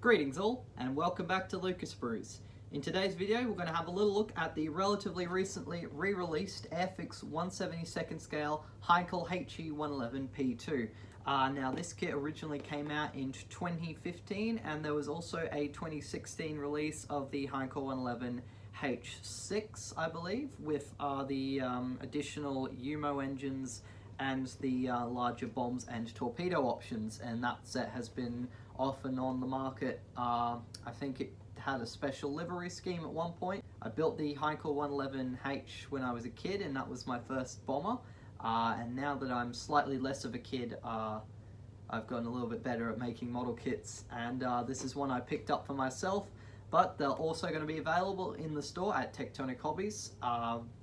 Greetings all, and welcome back to Luca Sprues. In today's video, we're going to have a little look at the relatively recently re-released Airfix 1/72nd scale Heinkel He111 P2. Now this kit originally came out in 2015, and there was also a 2016 release of the Heinkel He111 H6, I believe, with the additional UMO engines and the larger bombs and torpedo options, and that set has been off and on the market. I think it had a special livery scheme at one point. I built the Heinkel He111H when I was a kid, and that was my first bomber. And now that I'm slightly less of a kid, I've gotten a little bit better at making model kits, and this is one I picked up for myself. But they're also going to be available in the store at TechtonicHobbies.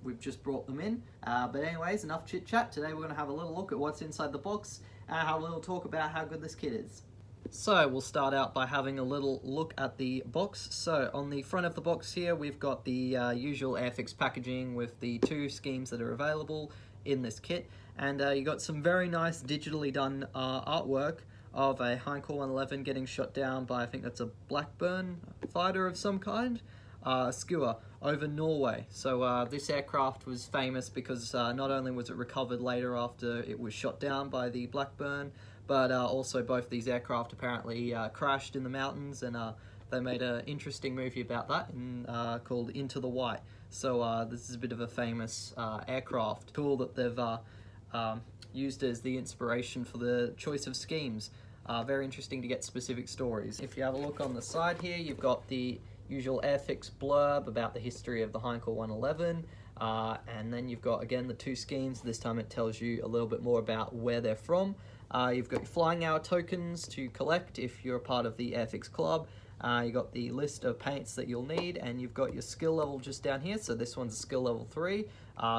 We've just brought them in. But anyways, enough chit chat. Today we're going to have a little look at what's inside the box and have a little talk about how good this kit is. So we'll start out by having a little look at the box. So on the front of the box here, we've got the usual Airfix packaging with the two schemes that are available in this kit. And you got some very nice digitally done artwork of a Heinkel He111 getting shot down by, I think that's a Blackburn fighter of some kind, skewer over Norway. So this aircraft was famous because not only was it recovered later after it was shot down by the Blackburn, but also both these aircraft apparently crashed in the mountains, and they made an interesting movie about that called Into the White. So this is a bit of a famous aircraft tool that they've used as the inspiration for the choice of schemes. Very interesting to get specific stories. If you have a look on the side here, you've got the usual Airfix blurb about the history of the Heinkel He111, and then you've got, again, the two schemes. This time it tells you a little bit more about where they're from. You've got your flying hour tokens to collect if you're a part of the Airfix club. You've got the list of paints that you'll need, and you've got your skill level just down here. So this one's a skill level 3,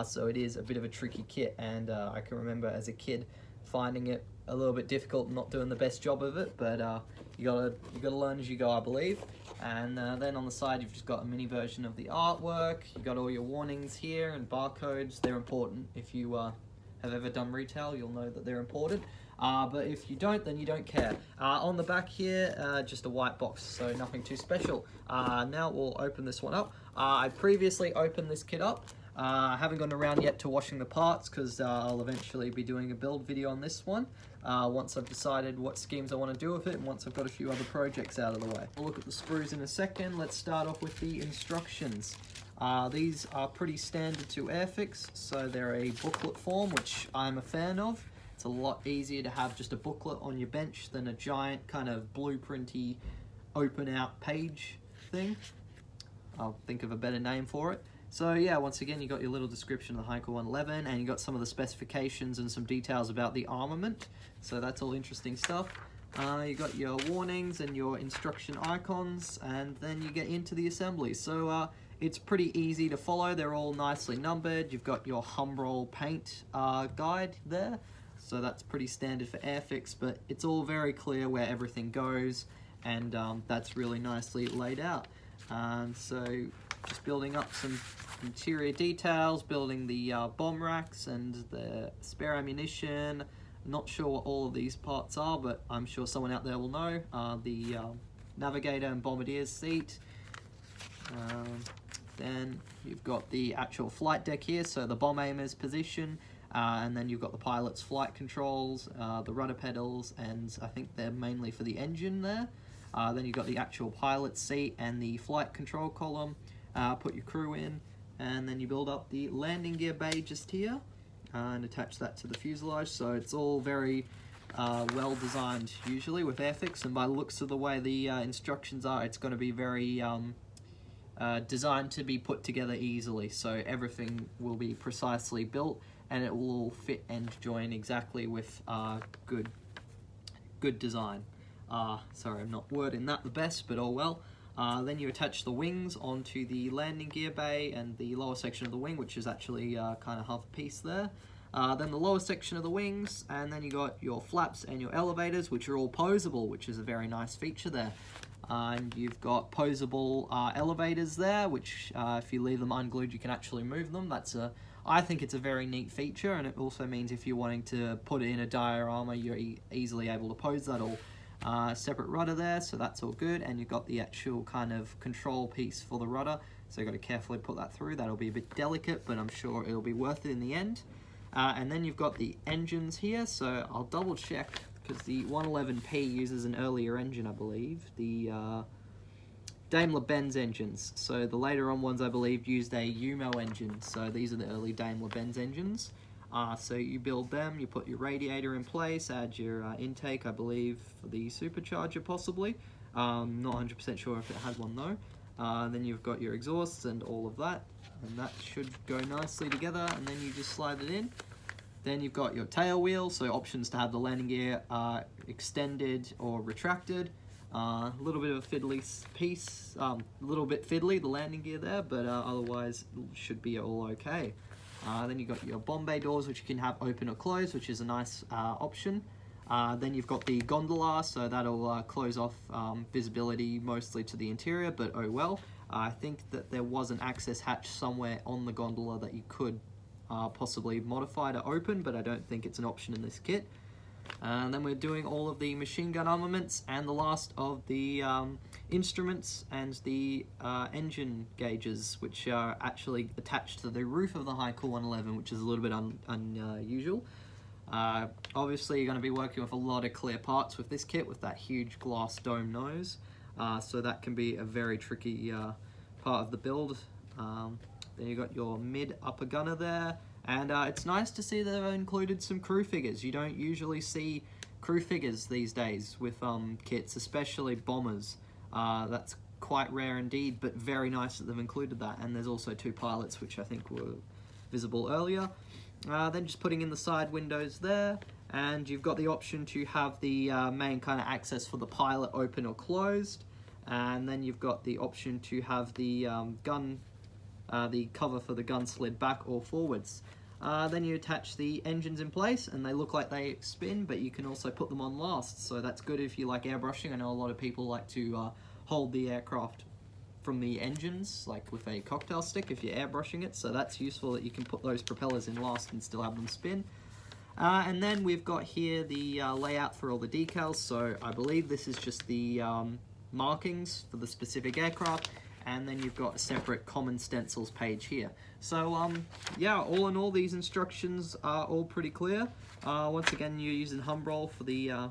so it is a bit of a tricky kit, and I can remember as a kid finding it a little bit difficult, not doing the best job of it, but you gotta learn as you go, I believe. And then on the side, you've just got a mini version of the artwork. You've got all your warnings here and barcodes. They're important. If you have ever done retail, you'll know that they're important. But if you don't, then you don't care. On the back here, just a white box, so nothing too special. Now we'll open this one up. I previously opened this kit up. I haven't gotten around yet to washing the parts because I'll eventually be doing a build video on this one once I've decided what schemes I want to do with it, and once I've got a few other projects out of the way. We'll look at the sprues in a second. Let's start off with the instructions. These are pretty standard to Airfix, so they're a booklet form, which I'm a fan of. It's a lot easier to have just a booklet on your bench than a giant kind of blueprinty open out page thing. I'll think of a better name for it. So yeah, once again, you got your little description of the Heinkel He111, and you got some of the specifications and some details about the armament. So that's all interesting stuff. You got your warnings and your instruction icons, and then you get into the assembly. So it's pretty easy to follow. They're all nicely numbered. You've got your Humbrol paint guide there. So that's pretty standard for Airfix, but it's all very clear where everything goes, and that's really nicely laid out. So just building up some interior details, building the bomb racks and the spare ammunition. Not sure what all of these parts are, but I'm sure someone out there will know. The navigator and bombardier's seat. Then you've got the actual flight deck here, so the bomb aimer's position. And then you've got the pilot's flight controls, the rudder pedals, and I think they're mainly for the engine there. Then you've got the actual pilot's seat and the flight control column. Put your crew in, and then you build up the landing gear bay just here and attach that to the fuselage. So it's all very well designed usually with Airfix, and by the looks of the way the instructions are, it's going to be very designed to be put together easily. So everything will be precisely built, and it will all fit and join exactly with good design. Sorry, I'm not wording that the best, but oh well. Then you attach the wings onto the landing gear bay and the lower section of the wing, which is actually kind of half a piece there. Then the lower section of the wings, and then you got your flaps and your elevators, which are all posable, which is a very nice feature there. And you've got posable elevators there, which if you leave them unglued, you can actually move them. I think it's a very neat feature, and it also means if you're wanting to put it in a diorama, you're easily able to pose that all. Separate rudder there, so that's all good, and you've got the actual kind of control piece for the rudder, so you've got to carefully put that through. That'll be a bit delicate, but I'm sure it'll be worth it in the end. And then you've got the engines here, so I'll double check, because the 111 P uses an earlier engine, I believe, the Daimler-Benz engines. So the later on ones, I believe, used a Umo engine, so these are the early Daimler-Benz engines. So you build them, you put your radiator in place, add your intake, I believe, for the supercharger possibly. Not 100% sure if it has one though. Then you've got your exhausts and all of that, and that should go nicely together, and then you just slide it in. Then you've got your tail wheel, so options to have the landing gear extended or retracted. A little bit of a fiddly piece, a little bit fiddly, the landing gear there, but otherwise should be all okay. Then you've got your bomb bay doors, which you can have open or closed, which is a nice option. Then you've got the gondola, so that'll close off visibility mostly to the interior, but oh well. I think that there was an access hatch somewhere on the gondola that you could possibly modify to open, but I don't think it's an option in this kit. And then we're doing all of the machine gun armaments and the last of the instruments and the engine gauges, which are actually attached to the roof of the Heinkel He111, which is a little bit unusual. Obviously, you're going to be working with a lot of clear parts with this kit, with that huge glass dome nose, so that can be a very tricky part of the build. Then you've got your mid-upper gunner there. And it's nice to see that they've included some crew figures. You don't usually see crew figures these days with kits, especially bombers. That's quite rare indeed, but very nice that they've included that. And there's also two pilots, which I think were visible earlier. Then just putting in the side windows there. And you've got the option to have the main kind of access for the pilot open or closed. And then you've got the option to have the the cover for the gun slid back or forwards. Then you attach the engines in place, and they look like they spin, but you can also put them on last, so that's good if you like airbrushing. I know a lot of people like to hold the aircraft from the engines, like with a cocktail stick if you're airbrushing it, so that's useful that you can put those propellers in last and still have them spin. And then we've got here the layout for all the decals, so I believe this is just the markings for the specific aircraft, and then you've got a separate common stencils page here. So yeah, all in all, these instructions are all pretty clear. Once again, you're using Humbrol for the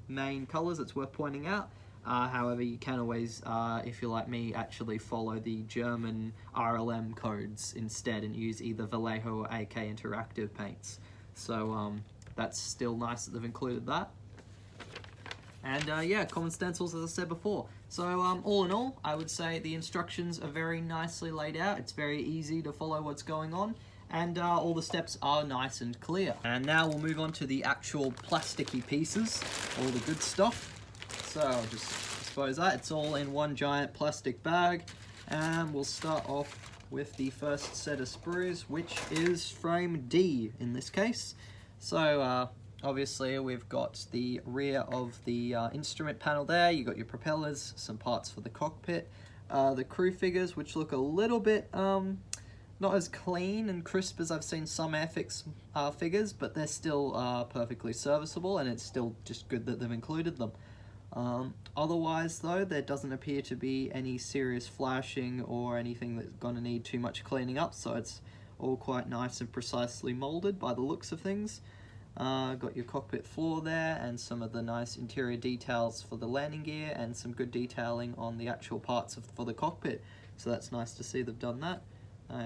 main colors. It's worth pointing out. However, you can always, if you're like me, actually follow the German RLM codes instead and use either Vallejo or AK Interactive paints. So that's still nice that they've included that. And yeah, common stencils, as I said before. So all in all, I would say the instructions are very nicely laid out. It's very easy to follow what's going on, and all the steps are nice and clear. And now we'll move on to the actual plasticky pieces, all the good stuff. So I'll just dispose that. It's all in one giant plastic bag, and we'll start off with the first set of sprues, which is frame D in this case. So obviously, we've got the rear of the instrument panel there. You got your propellers, some parts for the cockpit, the crew figures, which look a little bit not as clean and crisp as I've seen some Airfix figures, but they're still perfectly serviceable, and it's still just good that they've included them. Otherwise, though, there doesn't appear to be any serious flashing or anything that's going to need too much cleaning up, so it's all quite nice and precisely molded by the looks of things. Got your cockpit floor there, and some of the nice interior details for the landing gear, and some good detailing on the actual parts for the cockpit, so that's nice to see they've done that.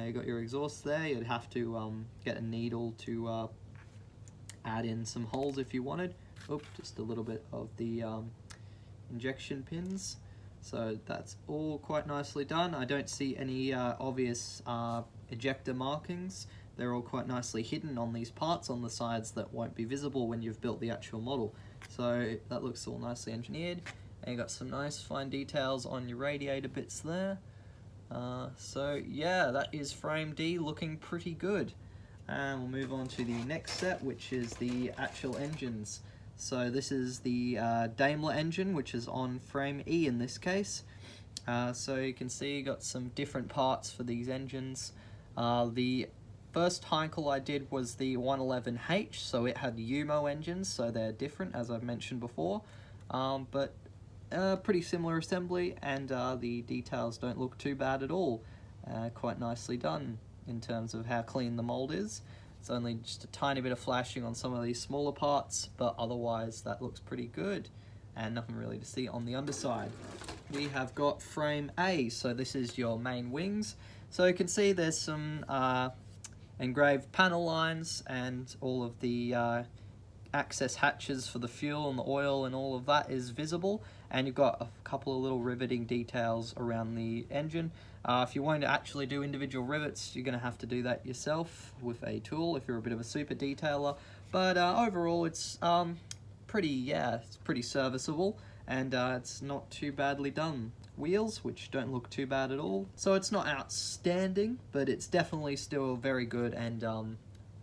You got your exhaust there. You'd have to get a needle to add in some holes if you wanted. Oop, just a little bit of the injection pins, so that's all quite nicely done. I don't see any obvious ejector markings. They're all quite nicely hidden on these parts on the sides that won't be visible when you've built the actual model. So that looks all nicely engineered. And you've got some nice fine details on your radiator bits there. So yeah, that is frame D, looking pretty good. And we'll move on to the next set, which is the actual engines. So this is the Daimler engine, which is on frame E in this case. So you can see you got some different parts for these engines. The first Heinkel I did was the 111H, so it had Umo engines, so they're different, as I've mentioned before. but pretty similar assembly, and the details don't look too bad at all. Quite nicely done in terms of how clean the mold is. It's only just a tiny bit of flashing on some of these smaller parts, but otherwise that looks pretty good, and nothing really to see on the underside. We have got frame A, so this is your main wings. So you can see there's some engraved panel lines, and all of the access hatches for the fuel and the oil and all of that is visible, and you've got a couple of little riveting details around the engine. If you want to actually do individual rivets, you're going to have to do that yourself with a tool if you're a bit of a super detailer, but overall it's pretty serviceable, and it's not too badly done. Wheels, which don't look too bad at all, so it's not outstanding, but it's definitely still very good and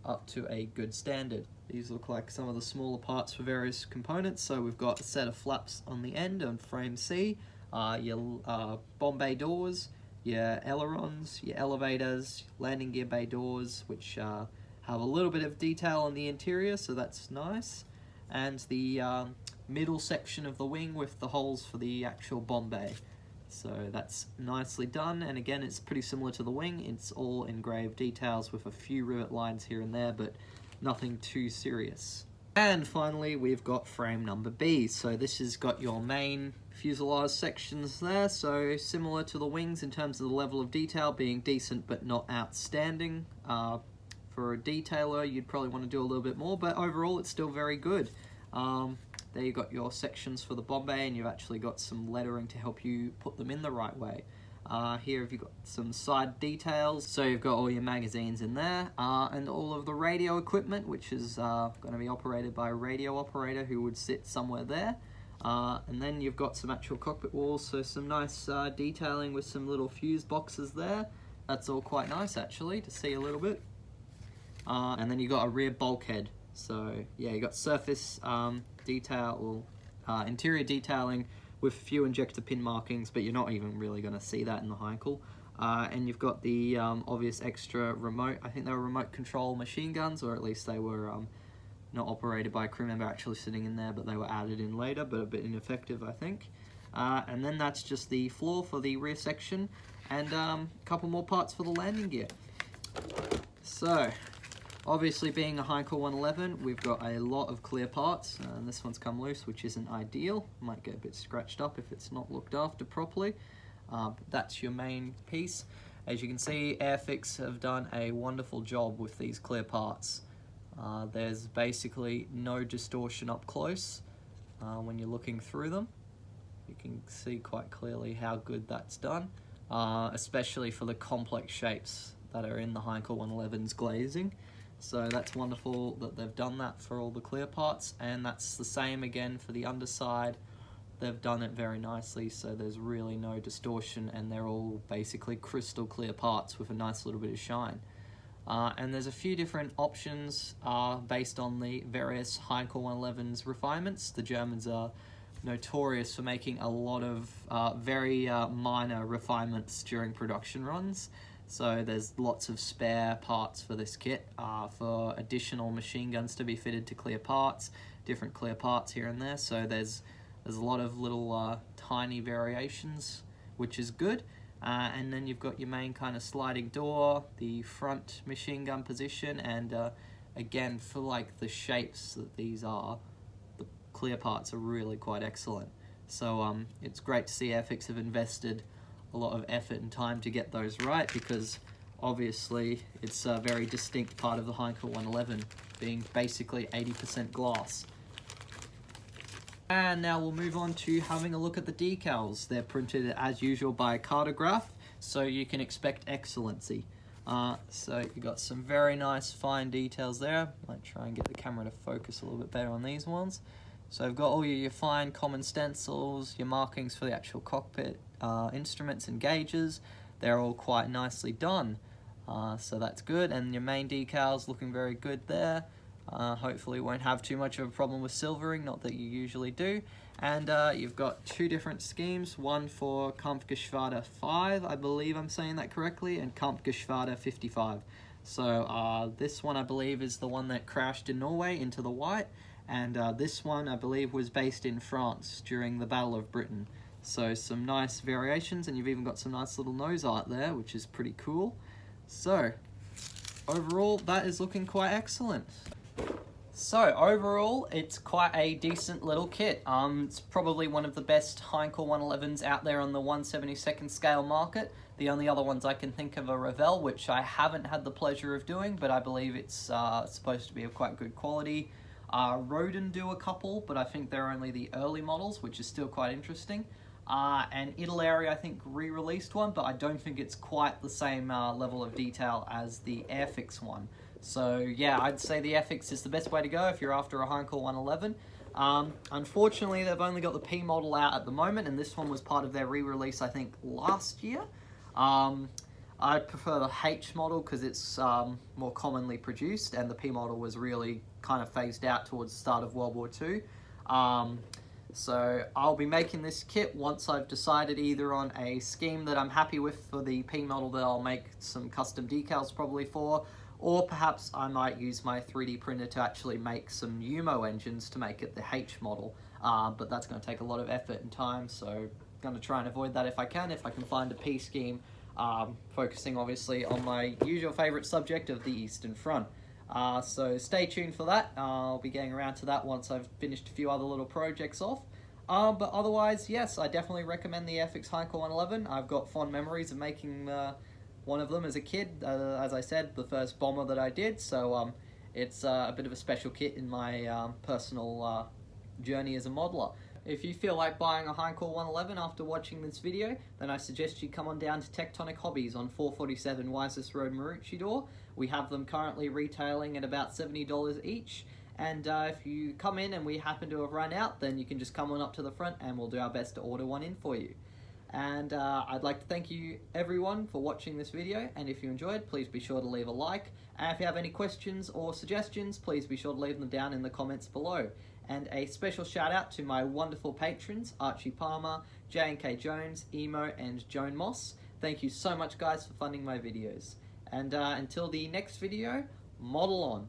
up to a good standard. These look like some of the smaller parts for various components. So we've got a set of flaps on the end on frame C, your bomb bay doors, your ailerons, your elevators, landing gear bay doors, which have a little bit of detail on the interior, so that's nice, and the middle section of the wing with the holes for the actual bomb bay. So that's nicely done, and again it's pretty similar to the wing. It's all engraved details with a few rivet lines here and there, but nothing too serious. And finally we've got frame number B. So this has got your main fuselage sections there, so similar to the wings in terms of the level of detail being decent but not outstanding. For a detailer you'd probably want to do a little bit more, but overall it's still very good. There you've got your sections for the bomb bay, and you've actually got some lettering to help you put them in the right way. Here you've got some side details, so you've got all your magazines in there, and all of the radio equipment, which is going to be operated by a radio operator who would sit somewhere there. And then you've got some actual cockpit walls, so some nice detailing with some little fuse boxes there. That's all quite nice actually to see a little bit. And then you've got a rear bulkhead. So yeah, you got surface detail, interior detailing with a few injector pin markings, but you're not even really going to see that in the Heinkel. And you've got the obvious extra remote. I think they were remote control machine guns, or at least they were not operated by a crew member actually sitting in there, but they were added in later, but a bit ineffective I think. And then that's just the floor for the rear section, and a couple more parts for the landing gear. So obviously, being a Heinkel 111, we've got a lot of clear parts, and this one's come loose, which isn't ideal. Might get a bit scratched up if it's not looked after properly. But that's your main piece. As you can see, Airfix have done a wonderful job with these clear parts. There's basically no distortion up close when you're looking through them. You can see quite clearly how good that's done, especially for the complex shapes that are in the Heinkel 111's glazing. So that's wonderful that they've done that for all the clear parts, and that's the same again for the underside. They've done it very nicely, so there's really no distortion, and they're all basically crystal clear parts with a nice little bit of shine. And there's a few different options based on the various Heinkel 111's refinements. The Germans are notorious for making a lot of very minor refinements during production runs. So there's lots of spare parts for this kit, for additional machine guns to be fitted to clear parts, different clear parts here and there. So there's a lot of little tiny variations, which is good. And then you've got your main kind of sliding door, the front machine gun position, and again, for like the shapes that these are, the clear parts are really quite excellent. So it's great to see Airfix have invested a lot of effort and time to get those right, because obviously it's a very distinct part of the Heinkel 111, being basically 80% glass. And now we'll move on to having a look at the decals. They're printed as usual by Cartograph, so you can expect excellency. So you've got some very nice fine details there. Might try and get the camera to focus a little bit better on these ones. So I've got all your fine common stencils, your markings for the actual cockpit, instruments and gauges. They're all quite nicely done, so that's good. And your main decals looking very good there. Hopefully won't have too much of a problem with silvering, not that you usually do. And you've got two different schemes, one for Kampfgeschwader 5, I believe I'm saying that correctly, and Kampfgeschwader 55. So this one I believe is the one that crashed in Norway into the white, and this one I believe was based in France during the Battle of Britain. So some nice variations, and you've even got some nice little nose art there, which is pretty cool. So overall, that is looking quite excellent. So overall, it's quite a decent little kit. It's probably one of the best Heinkel He111s out there on the 1/72nd scale market. The only other ones I can think of are Revell, which I haven't had the pleasure of doing, but I believe it's supposed to be of quite good quality. Rodin do a couple, but I think they're only the early models, which is still quite interesting. And Italeri, I think, re-released one, but I don't think it's quite the same level of detail as the Airfix one. So yeah, I'd say the Airfix is the best way to go if you're after a Heinkel He111. Unfortunately, they've only got the P model out at the moment, and this one was part of their re-release, I think, last year. I prefer the H model because it's more commonly produced, and the P model was really kind of phased out towards the start of World War II. So I'll be making this kit once I've decided either on a scheme that I'm happy with for the P model that I'll make some custom decals probably for, or perhaps I might use my 3D printer to actually make some UMO engines to make it the H model. But that's going to take a lot of effort and time, so I'm going to try and avoid that if I can find a P scheme, focusing obviously on my usual favourite subject of the Eastern Front. So stay tuned for that. I'll be getting around to that once I've finished a few other little projects off. But otherwise, yes, I definitely recommend the Airfix Heinkel He111. I've got fond memories of making one of them as a kid. As I said, the first bomber that I did, so it's a bit of a special kit in my personal journey as a modeler. If you feel like buying a Heinkel He111 after watching this video, then I suggest you come on down to TechtonicHobbies on 447 Wisest Road, Maroochydore. We have them currently retailing at about $70 each, and if you come in and we happen to have run out, then you can just come on up to the front and we'll do our best to order one in for you. And I'd like to thank you everyone for watching this video, and if you enjoyed, please be sure to leave a like, and if you have any questions or suggestions, please be sure to leave them down in the comments below. And a special shout out to my wonderful patrons, Archie Palmer, J&K Jones, Emo, and Joan Moss. Thank you so much guys for funding my videos. And until the next video, model on.